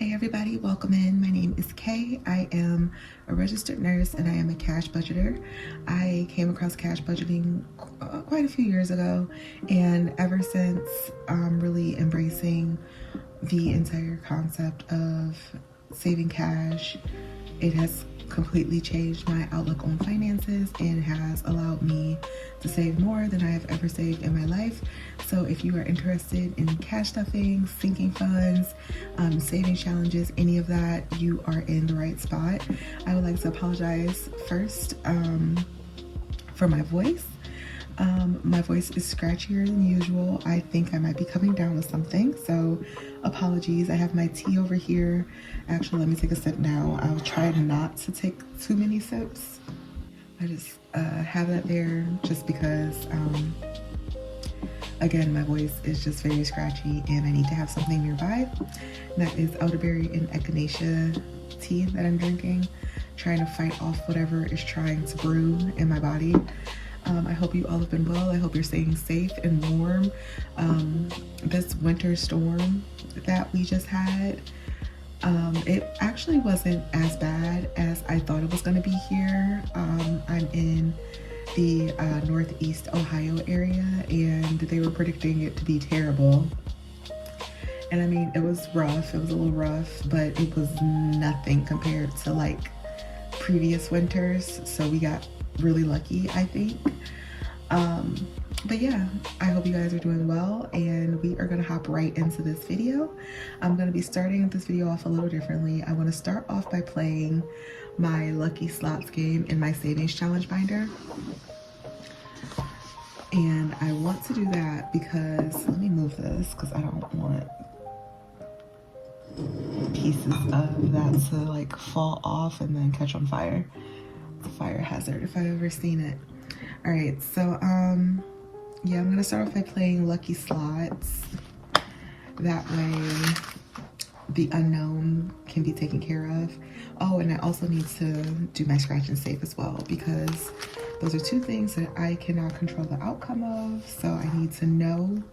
Hey everybody, welcome in. My name is Kay. I am a registered nurse and I am a cash budgeter. I came across cash budgeting quite a few years ago, and ever since I'm really embracing the entire concept of saving cash. It has completely changed my outlook on finances and has allowed me to save more than I have ever saved in my life. So if you are interested in cash stuffing, sinking funds, saving challenges, any of that, you are in the right spot. I would like to apologize first for my voice. My voice is scratchier than usual. I think I might be coming down with something, so apologies. I have my tea over here. Actually, let me take a sip now. I'll try not to take too many sips. I just have that there just because, again, my voice is just very scratchy and I need to have something nearby. And that is elderberry and echinacea tea that I'm drinking, trying to fight off whatever is trying to brew in my body. I hope you all have been well. I hope you're staying safe and warm. This winter storm that we just had, it actually wasn't as bad as I thought it was going to be here. I'm in the Northeast Ohio area, and they were predicting it to be terrible. And I mean, it was rough. It was a little rough, but it was nothing compared to like previous winters. So we got really lucky, I think. But yeah, I hope you guys are doing well, and we are gonna hop right into this video. I'm gonna be starting this video off a little differently. I want to start off by playing my Lucky Slots game in my savings challenge binder. And I want to do that because, let me move this because I don't want pieces of that to like fall off and then catch on fire. It's a fire hazard if I've ever seen it. All right, so yeah, I'm gonna start off by playing Lucky Slots. That way the unknown can be taken care of. Oh, and I also need to do my scratch and save as well, because those are two things that I cannot control the outcome of. So I need to know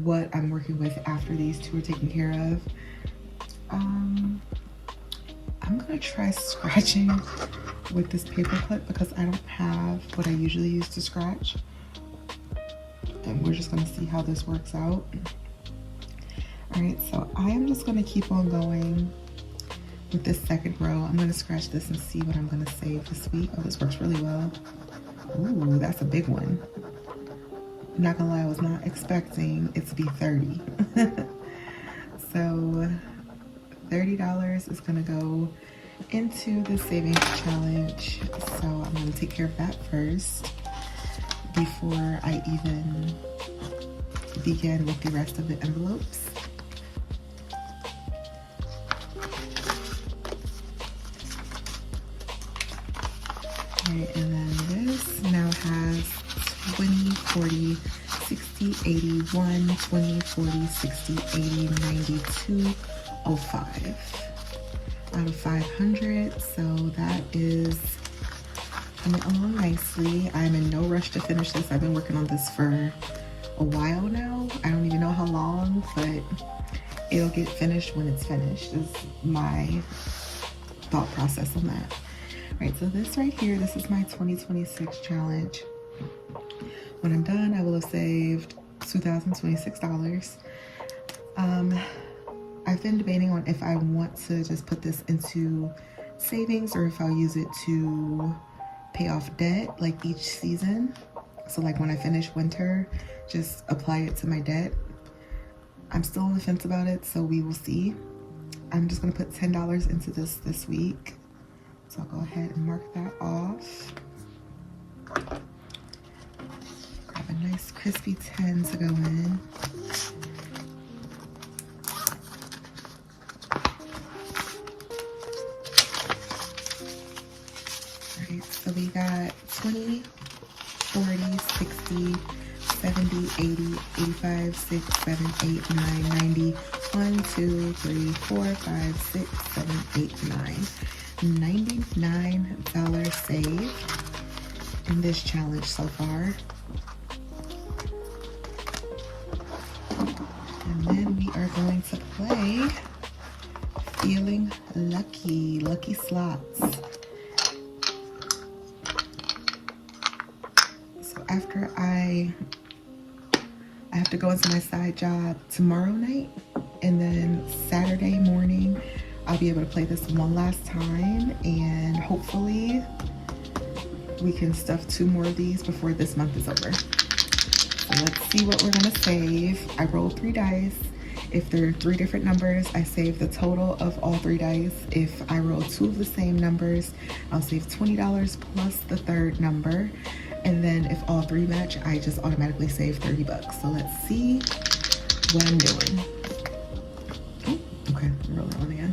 what I'm working with after these two are taken care of. I'm gonna try scratching with this paper clip because I don't have what I usually use to scratch. And we're just gonna see how this works out. All right, so I am just gonna keep on going with this second row. I'm gonna scratch this and see what I'm gonna save this week. Oh, this works really well. Ooh, that's a big one. I'm not gonna lie, I was not expecting it to be 30. So $30 is gonna go into the savings challenge. So I'm gonna take care of that first before I even begin with the rest of the envelopes. Alright, and then this now has 20, 40, 60, 81, 20, 40, 60, 80, 92, 05 out of 500. So that is coming along nicely. I'm in no rush to finish this. I've been working on this for a while now. I don't even know how long, but it'll get finished when it's finished is my thought process on that. Right, so this right here, this is my 2026 challenge. When I'm done, I will have saved $2,026. I've been debating on if I want to just put this into savings or if I'll use it to pay off debt like each season. So like when I finish winter, just apply it to my debt. I'm still on the fence about it, so we will see. I'm just gonna put $10 into this week. So I'll go ahead and mark that off. Grab a nice crispy 10 to go in. Alright, so we got 20, 40, 60, 70, 80, 85, 6, 7, 8, 9, 90, 1, 2, 3, 4, 5, 6, 7, 8, 9. $99 saved in this challenge so far. And then we are going to play feeling lucky. Lucky slots. So after I have to go into my side job tomorrow night, and then Saturday morning I'll be able to play this one last time, and hopefully we can stuff 2 more of these before this month is over. So let's see what we're gonna save. I rolled 3 dice. If there are 3 different numbers, I save the total of all 3 dice. If I roll 2 of the same numbers, I'll save $20 plus the 3rd number. And then if all 3 match, I just automatically save $30. So let's see what I'm doing. Oh, okay, roll that one again.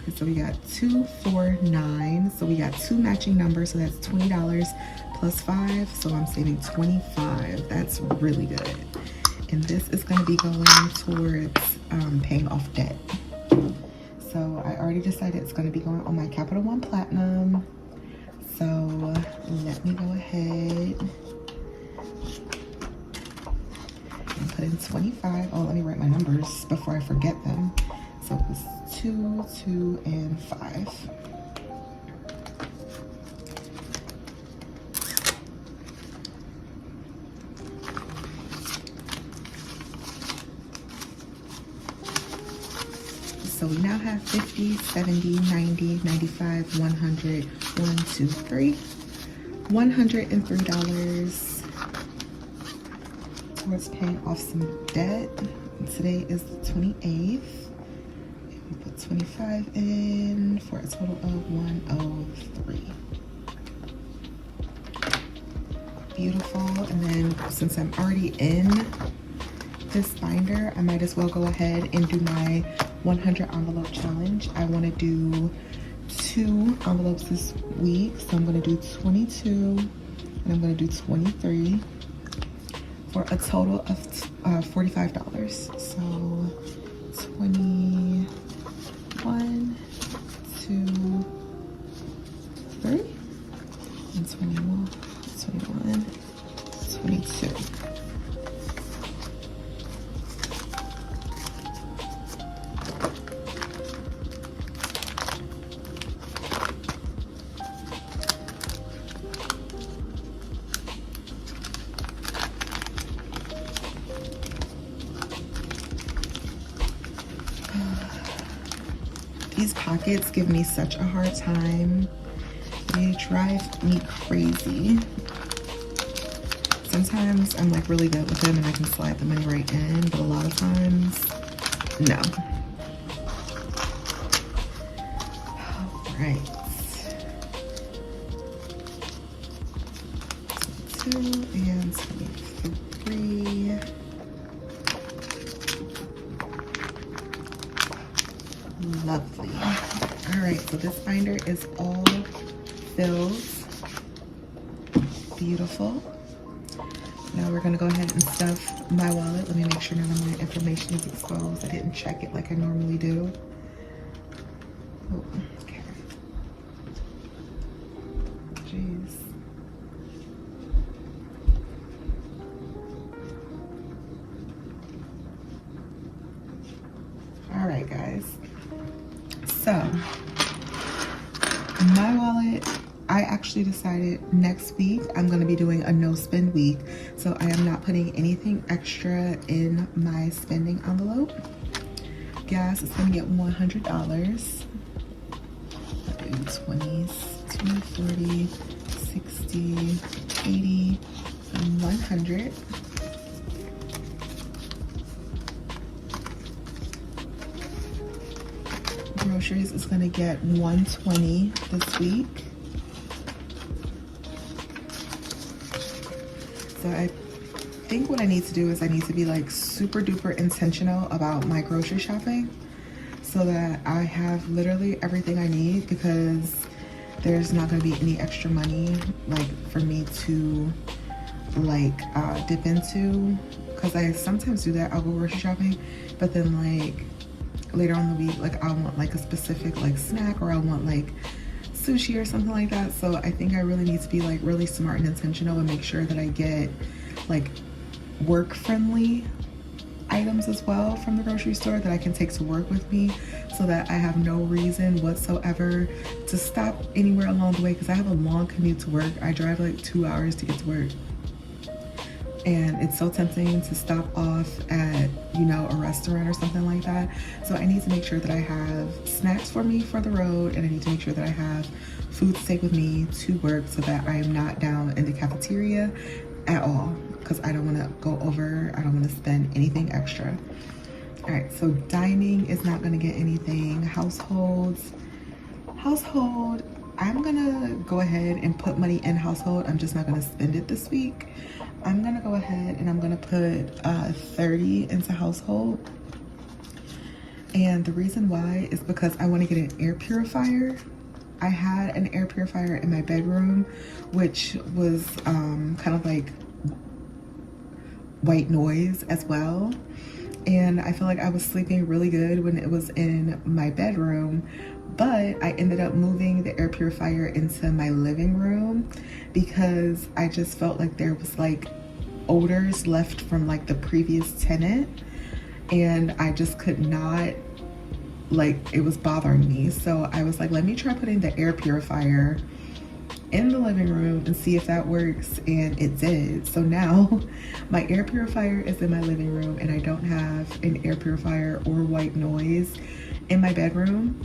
Okay, so we got 2, 4, 9. So we got 2 matching numbers, so that's $20 plus 5. So I'm saving $25. That's really good. And this is going to be going towards paying off debt. So I already decided it's going to be going on my Capital One Platinum. So let me go ahead and put in 25. Oh, let me write my numbers before I forget them. So it was 2, 2, and 5. So we now have 50, 70, 90, 95, 100, 1, 2, 3, $103 towards paying off some debt. And today is the 28th. We put 25 in for a total of 103. Beautiful. And then since I'm already in this binder, I might as well go ahead and do my 100 envelope challenge. I want to do 2 envelopes this week, so I'm going to do 22 and I'm going to do 23 for a total of $45. So 21, 2, 3, and 21, 21, 22. These pockets give me such a hard time. They drive me crazy. Sometimes I'm like really good with them and I can slide the money right in, but a lot of times, no. All right. 2 and 23. Lovely. All right, so this binder is all filled. Beautiful. Now we're gonna go ahead and stuff my wallet. Let me make sure none of my information is exposed. I didn't check it like I normally do. Oh, okay. Jeez. All right, guys. So, my wallet, I actually decided next week I'm going to be doing a no spend week. So I am not putting anything extra in my spending envelope. Gas is going to get $100. I'll do 20s, 20, 40, 60, 80, and 100. Groceries is going to get $120 this week. So I think what I need to do is I need to be like super duper intentional about my grocery shopping so that I have literally everything I need, because there's not going to be any extra money like for me to like dip into, because I sometimes do that. I'll go grocery shopping, but then like later on in the week, like I want like a specific like snack, or I want like sushi or something like that. So I think I really need to be like really smart and intentional and make sure that I get like work friendly items as well from the grocery store that I can take to work with me, so that I have no reason whatsoever to stop anywhere along the way, because I have a long commute to work. I drive like 2 hours to get to work. And it's so tempting to stop off at, you know, a restaurant or something like that. So I need to make sure that I have snacks for me for the road, and I need to make sure that I have food to take with me to work, so that I am not down in the cafeteria at all, because I don't want to go over, I don't want to spend anything extra. All right, so dining is not going to get anything. Household, I'm gonna go ahead and put money in household. I'm just not gonna spend it this week. I'm gonna go ahead and I'm gonna put 30 into household. And the reason why is because I want to get an air purifier. I had an air purifier in my bedroom, which was kind of like white noise as well. And I feel like I was sleeping really good when it was in my bedroom, but I ended up moving the air purifier into my living room because I just felt like there was like odors left from like the previous tenant, and I just could not, like, it was bothering me. So I was like, let me try putting the air purifier in the living room and see if that works, and it did. So now my air purifier is in my living room, and I don't have an air purifier or white noise in my bedroom.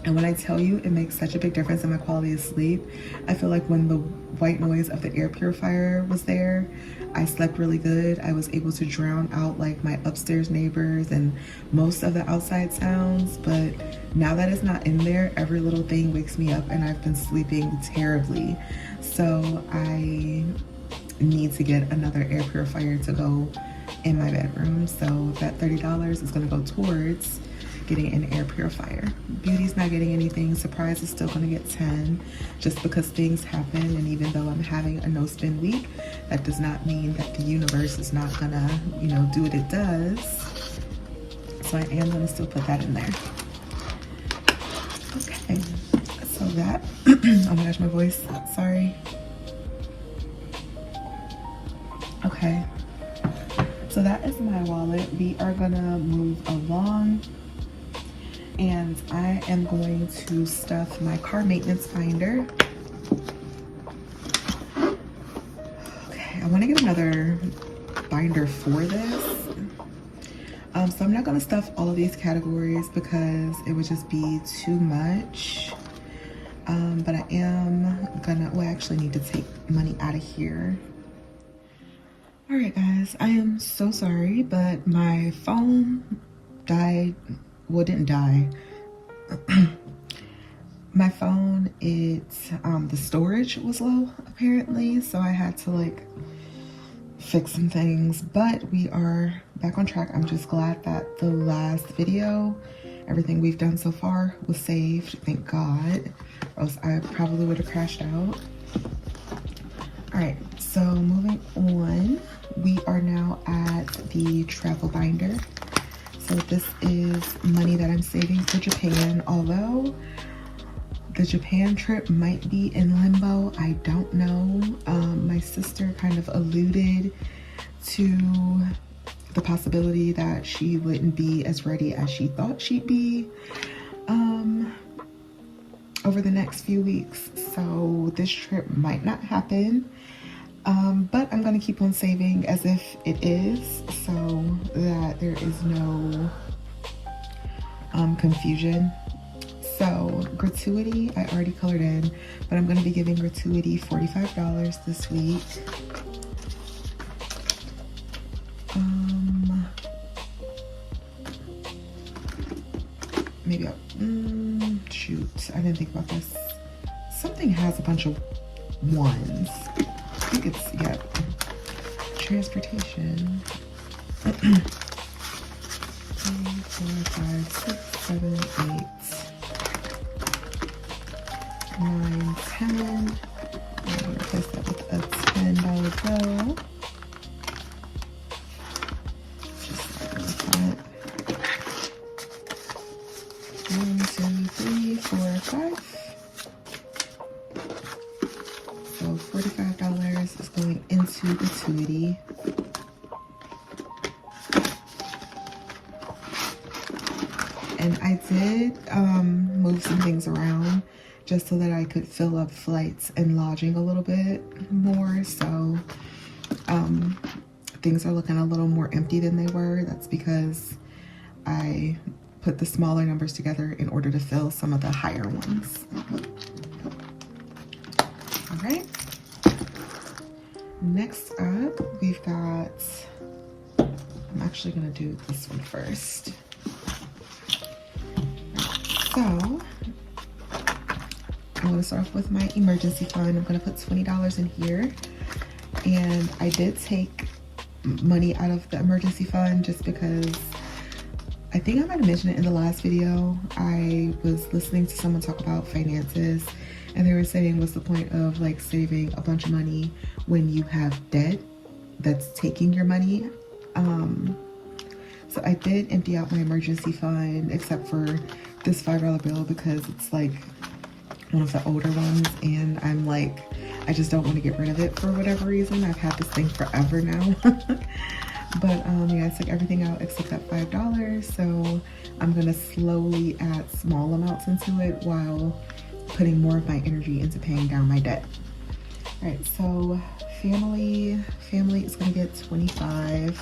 And when I tell you, it makes such a big difference in my quality of sleep. I feel like when the white noise of the air purifier was there, I slept really good. I was able to drown out like my upstairs neighbors and most of the outside sounds. But now that it's not in there, every little thing wakes me up, and I've been sleeping terribly. So I need to get another air purifier to go in my bedroom. So that $30 is gonna go towards getting an air purifier. Beauty's not getting anything. Surprise is still gonna get 10, just because things happen. And even though I'm having a no spend week, that does not mean that the universe is not gonna, you know, do what it does. So I am gonna still put that in there. Okay, so that, oh my gosh, my voice, sorry. Okay, so that is my wallet. We are gonna move along, and I am going to stuff my car maintenance binder. Okay, I want to get another binder for this. So I'm not going to stuff all of these categories because it would just be too much. But I am gonna, well, I actually need to take money out of here. All right, guys, I am so sorry, but my phone died. Well, it didn't die. My phone, the storage was low apparently, so I had to like fix some things, but we are back on track. I'm just glad that the last video, everything we've done so far, was saved, thank God, or else I probably would have crashed out. All right, so moving on, we are now at the travel binder. So this is money that I'm saving for Japan, although the Japan trip might be in limbo. I don't know. My sister kind of alluded to the possibility that she wouldn't be as ready as she thought she'd be over the next few weeks. So this trip might not happen. But I'm gonna keep on saving as if it is, so that there is no confusion. So gratuity, I already colored in, but I'm gonna be giving gratuity $45 this week. Maybe I'll, shoot, I didn't think about this. Something has a bunch of ones. I think it's, yeah, transportation. 3, 4, 5, 6, 7, 8, 9, 10. I'm gonna replace that with a $10 bill. Just like that. 1, 2, 3, 4, 5. So $45 is going into gratuity. And I did move some things around just so that I could fill up flights and lodging a little bit more. So things are looking a little more empty than they were. That's because I put the smaller numbers together in order to fill some of the higher ones. All right. Next up, we've got, I'm actually gonna do this one first. So, I'm gonna start off with my emergency fund. I'm gonna put $20 in here. And I did take money out of the emergency fund just because I think I might have mentioned it in the last video. I was listening to someone talk about finances, and they were saying, what's the point of like saving a bunch of money when you have debt that's taking your money? So I did empty out my emergency fund, except for this $5 bill because it's like one of the older ones, and I'm like, I just don't want to get rid of it for whatever reason. I've had this thing forever now. But yeah, I took everything out except that $5. So I'm gonna slowly add small amounts into it while putting more of my energy into paying down my debt. All right, so family is gonna get 25.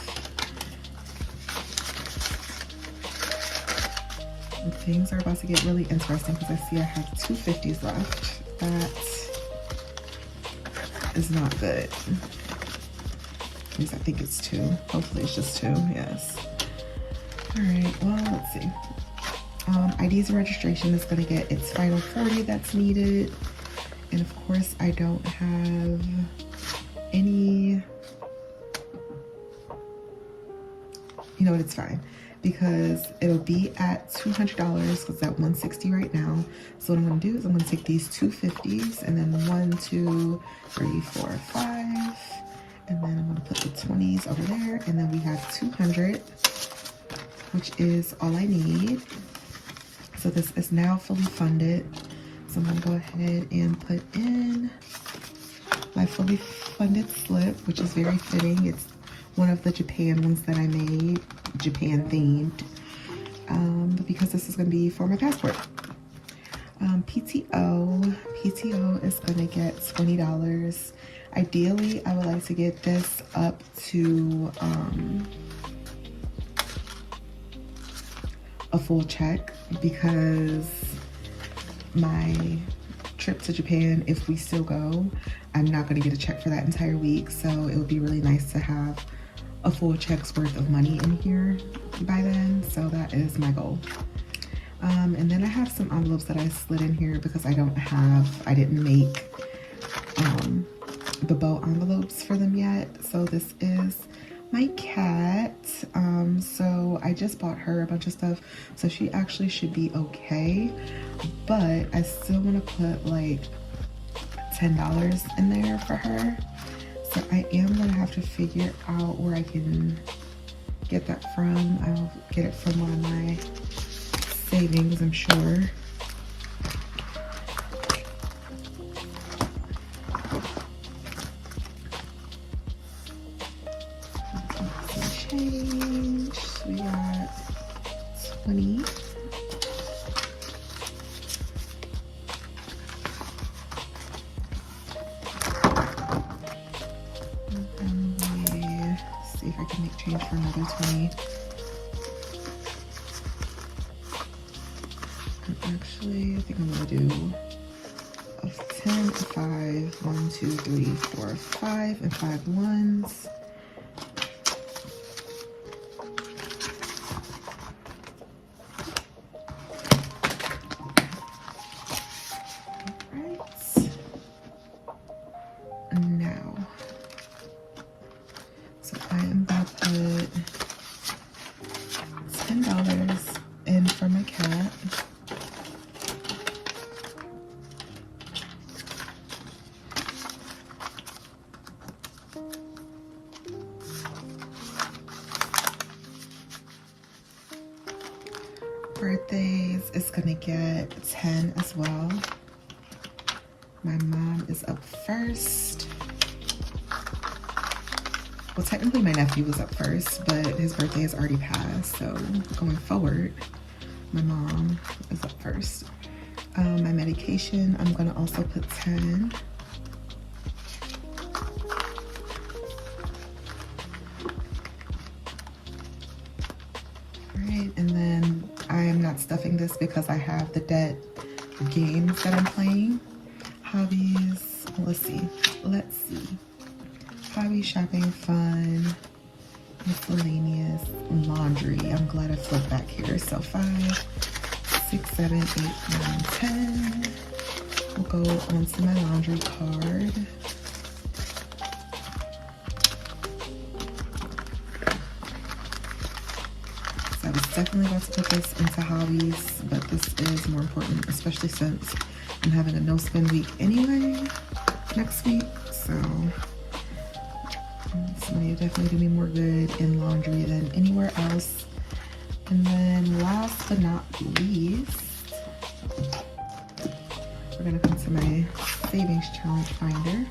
And things are about to get really interesting because I see I have 2 50s left. That is not good. At least I think it's 2. Hopefully it's just 2, yes. All right, well, let's see. IDs and registration is gonna get its final 40 that's needed. And of course I don't have any, you know what, it's fine. Because it'll be at $200 because it's at $160 right now. So what I'm gonna do is I'm gonna take these 2 50s and then 1, 2, 3, 4, 5. And then I'm gonna put the 20s over there. And then we have 200, which is all I need. So this is now fully funded. So I'm gonna go ahead and put in my fully funded slip, which is very fitting. It's one of the Japan ones that I made, Japan themed, but because this is gonna be for my passport. PTO is gonna get $20. Ideally, I would like to get this up to a full check because my trip to Japan, if we still go, I'm not gonna get a check for that entire week. So it would be really nice to have a full check's worth of money in here by then. So that is my goal. And then I have some envelopes that I slid in here because I didn't make the bow envelopes for them yet. So this is my cat. So I just bought her a bunch of stuff, so she actually should be okay. But I still want to put like $10 in there for her. So I am gonna have to figure out where I can get that from. I'll get it from one of my savings, I'm sure. Change. So we got 20. See if I can make change for another 20. And actually, I think I'm gonna do a 10, a 5, 1, 2, 3, 4, 5, and 5 ones. $10 in for my cat. Birthdays is gonna get 10 as well. My mom is up first. Well, technically my nephew was up first, but his birthday has already passed, so going forward, My mom is up first. My medication, I'm gonna also put 10. Alright, and then I am not stuffing this because I have the debt games that I'm playing. Hobbies, let's see. Hobby, shopping, fun, miscellaneous, laundry. I'm glad I flipped back here. So 5, 6, 7, 8, 9, 10. We'll go onto my laundry card. So I was definitely about to put this into hobbies, but this is more important, especially since I'm having a no spend week anyway next week. So this money will definitely do me more good in laundry than anywhere else. And then last but not least, we're gonna come to my savings challenge finder.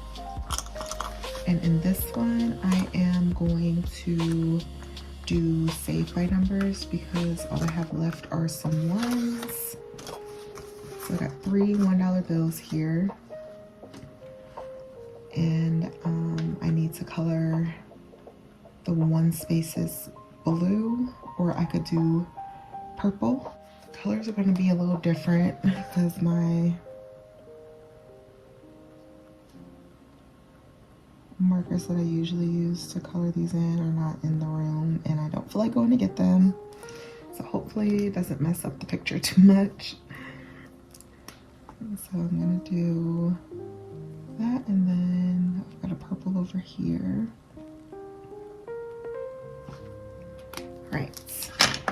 And in this one, I am going to do save by numbers because all I have left are some ones. So I got 3 $1 bills here. And I need to color the 1 spaces blue, or I could do purple. Colors are going to be a little different because my markers that I usually use to color these in are not in the room, and I don't feel like going to get them. So hopefully it doesn't mess up the picture too much. So I'm going to do that, and then I've got a purple over here. Right,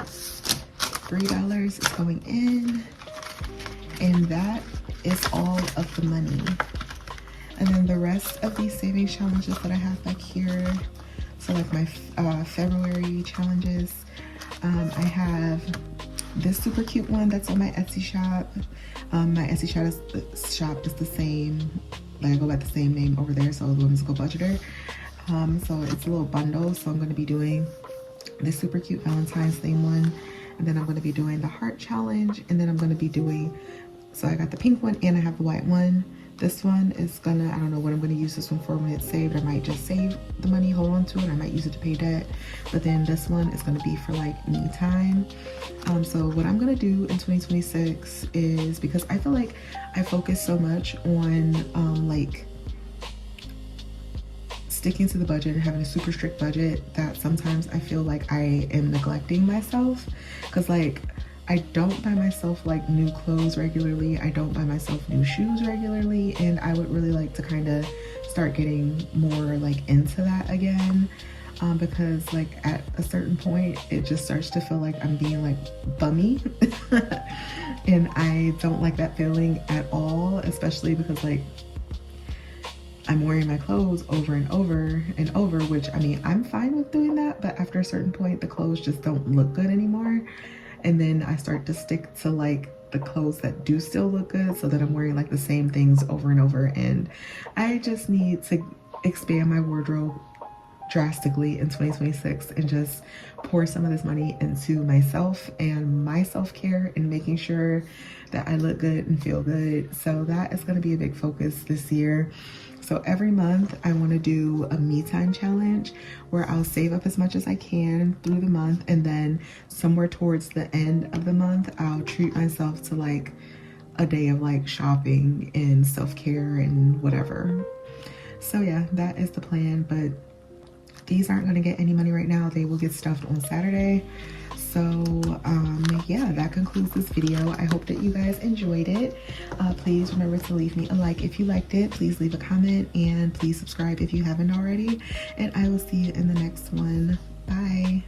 $3 is going in, and that is all of the money. And then the rest of these savings challenges that I have back here, so like my February challenges, I have this super cute one that's on my Etsy shop. My Etsy shop is the same, like I go by the same name over there, so Whimsical Budgeter. So it's a little bundle, so I'm going to be doing this super cute Valentine's theme one, and then I'm going to be doing the heart challenge, and then I'm going to be doing, so I got the pink one and I have the white one. This one is gonna, I don't know what I'm gonna use this one for when it's saved. I might just save the money, hold on to it. I might use it to pay debt. But then this one is gonna be for like me time. So what I'm gonna do in 2026 is, because I feel like I focus so much on like sticking to the budget and having a super strict budget that sometimes I feel like I am neglecting myself. Cause like, I don't buy myself like new clothes regularly. I don't buy myself new shoes regularly. And I would really like to kind of start getting more like into that again. Because like at a certain point, it just starts to feel like I'm being like bummy. And I don't like that feeling at all, especially because like I'm wearing my clothes over and over and over, which I mean, I'm fine with doing that. But after a certain point, the clothes just don't look good anymore. And then I start to stick to like the clothes that do still look good, so that I'm wearing like the same things over and over. And I just need to expand my wardrobe drastically in 2026 and just pour some of this money into myself and my self-care and making sure that I look good and feel good. So that is going to be a big focus this year. So every month I want to do a me time challenge where I'll save up as much as I can through the month, and then somewhere towards the end of the month I'll treat myself to like a day of like shopping and self-care and whatever. So yeah, that is the plan, but these aren't going to get any money right now. They will get stuffed on Saturday. So yeah, that concludes this video. I hope that you guys enjoyed it. Please remember to leave me a like if you liked it. Please leave a comment, and please subscribe if you haven't already. And I will see you in the next one. Bye.